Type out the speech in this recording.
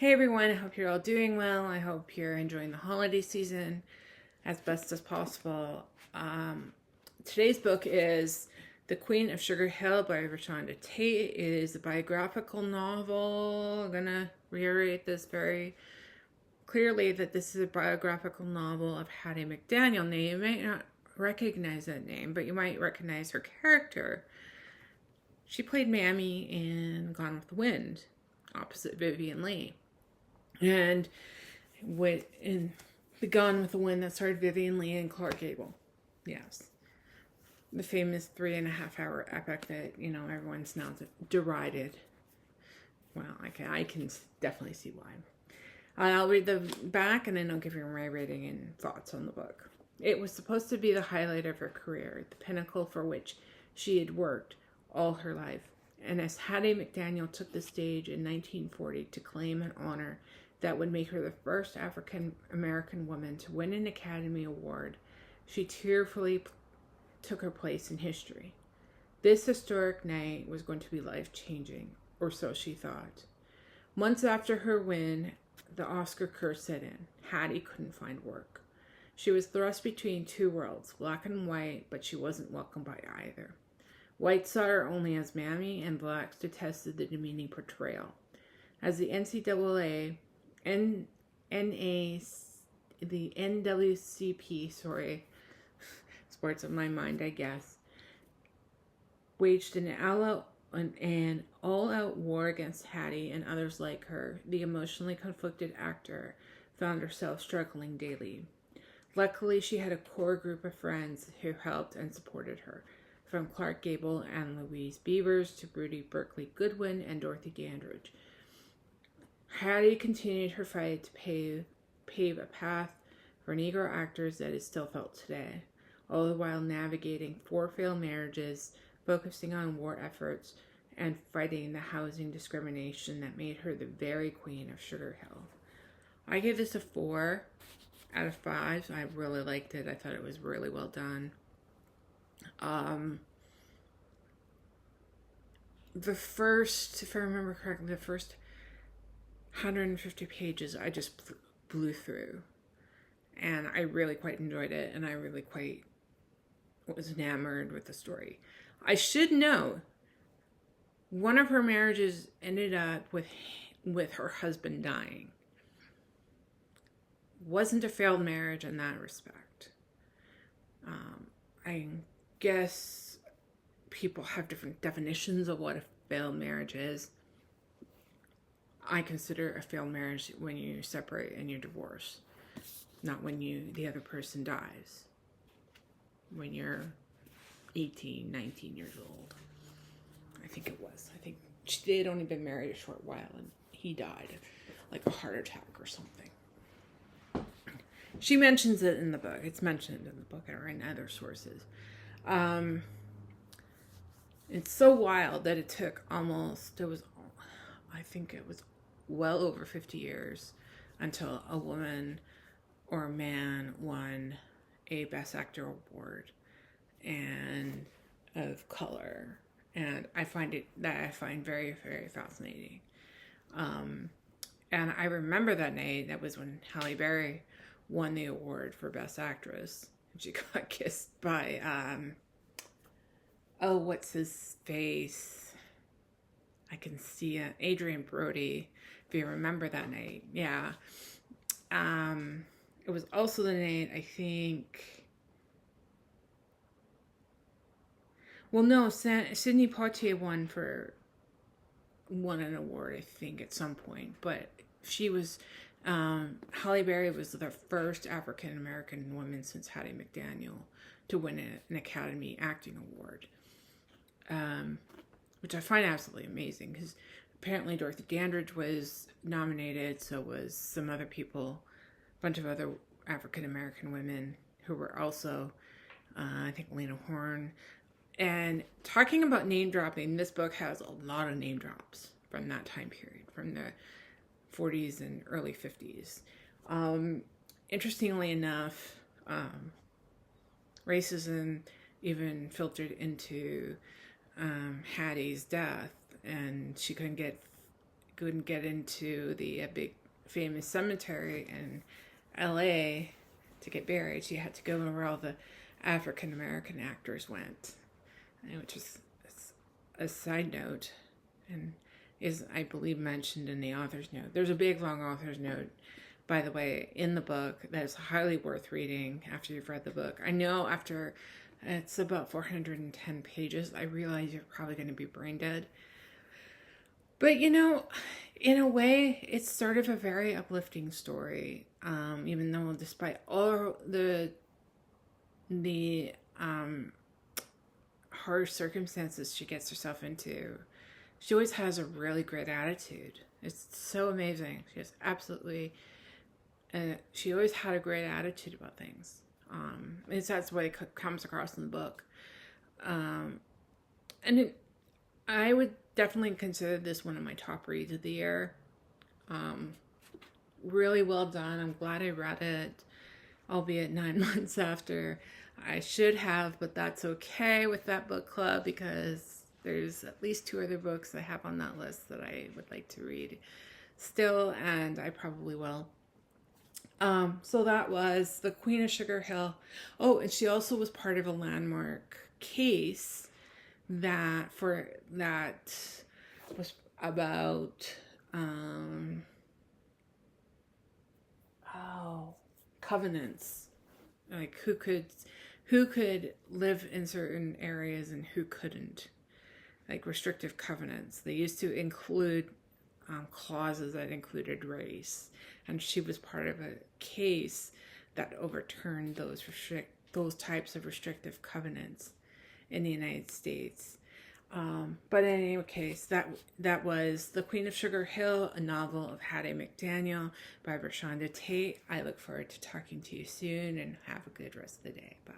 Hey everyone, I hope you're all doing well. I hope you're enjoying the holiday season as best as possible. Today's book is The Queen of Sugar Hill by ReShonda Tate. It is a biographical novel. I'm going to reiterate this very clearly that this is a biographical novel of Hattie McDaniel. Now, you might not recognize that name, but you might recognize her character. She played Mammy in Gone with the Wind, opposite Vivien Leigh. And in the Gone with the Wind that starred Vivien Leigh and Clark Gable. Yes. The famous 3.5-hour epic that, everyone's now derided. Well, I can definitely see why. I'll read the back and then I'll give you my rating and thoughts on the book. It was supposed to be the highlight of her career, the pinnacle for which she had worked all her life. And as Hattie McDaniel took the stage in 1940 to claim an honor that would make her the first African-American woman to win an Academy Award, she tearfully took her place in history. This historic night was going to be life-changing, or so she thought. Months after her win, the Oscar curse set in. Hattie couldn't find work. She was thrust between two worlds, black and white, but she wasn't welcomed by either. Whites saw her only as Mammy, and blacks detested the demeaning portrayal. As the NCAA, the NWCP, sports of my mind, I guess, waged an all-out war against Hattie and others like her, the emotionally conflicted actor found herself struggling daily. Luckily, she had a core group of friends who helped and supported her, from Clark Gable and Louise Beavers to Rudy Berkeley Goodwin and Dorothy Dandridge. Hattie continued her fight to pave a path for Negro actors that is still felt today, all the while navigating 4 failed marriages, focusing on war efforts, and fighting the housing discrimination that made her the very queen of Sugar Hill. I give this a 4 out of 5. I really liked it. I thought it was really well done. The first, if I remember correctly, the first 150 pages I just blew through, and I really quite enjoyed it, and I really quite was enamored with the story. I should know, one of her marriages ended up with her husband dying. Wasn't a failed marriage in that respect. I guess people have different definitions of what a failed marriage is. I consider a failed marriage when you separate and you divorce, not when the other person dies. When you're 18, 19 years old. I think it was. I think they had only been married a short while and he died, like a heart attack or something. She mentions it in the book. It's mentioned in the book or in other sources. It's so wild that it took I think it was well over 50 years until a woman or a man won a Best Actor award and of color. And I find very, very fascinating. And I remember that night, that was when Halle Berry won the award for Best Actress. She got kissed by, what's his face? I can see it. Adrian Brody, if you remember that night. Yeah. It was also the night, I think... Well, no, Sidney Poitier won an award, I think, at some point. But she was... Halle Berry was the first African-American woman since Hattie McDaniel to win an Academy Acting Award. Which I find absolutely amazing, because apparently Dorothy Dandridge was nominated, so was some other people, a bunch of other African-American women who were also, I think Lena Horne. And talking about name dropping, this book has a lot of name drops from that time period, from the 40s and early 50s. Interestingly enough, racism even filtered into Hattie's death, and she couldn't couldn't get into the big famous cemetery in LA to get buried. She had to go where all the African American actors went, which is a side note, and is, I believe, mentioned in the author's note. There's a big long author's note, by the way, in the book that is highly worth reading after you've read the book. I know after it's about 410 pages, I realize you're probably going to be brain dead. But, you know, in a way, it's sort of a very uplifting story, even though despite all the harsh circumstances she gets herself into, she always has a really great attitude. It's so amazing. She has absolutely, she always had a great attitude about things. That's the way it comes across in the book. I would definitely consider this one of my top reads of the year. Really well done. I'm glad I read it, albeit 9 months after I should have, but that's okay with that book club because there's at least 2 other books I have on that list that I would like to read still, and I probably will. So that was The Queen of Sugar Hill. Oh, and she also was part of a landmark case that was about covenants, like who could live in certain areas and who couldn't, like restrictive covenants. They used to include clauses that included race, and she was part of a case that overturned those types of restrictive covenants in the United States. But in any case, that was The Queen of Sugar Hill, a novel of Hattie McDaniel by ReShonda Tate. I look forward to talking to you soon, and have a good rest of the day. Bye.